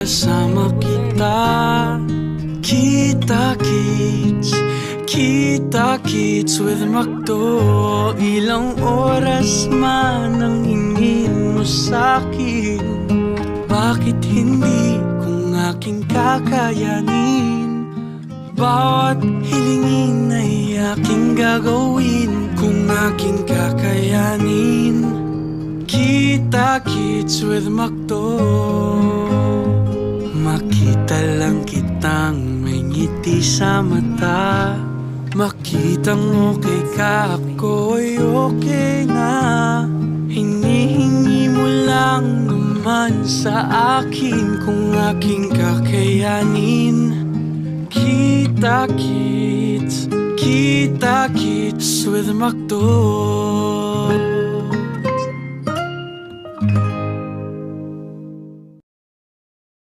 Kasama kita, kita-kits, kita-kits with McDo. Ilang oras man ang hingin mo sa'kin, bakit hindi kung aking kakayanin? Bawat hilingin ay aking gagawin kung aking kakayanin. Kita-kits with McDo. Makita lang kitang may ngiti sa mata, makitang okay ka, ako'y okay na. Hinihingi mo lang naman sa akin kung aking kakayanin. Kita-kits, kita-kits with McDo.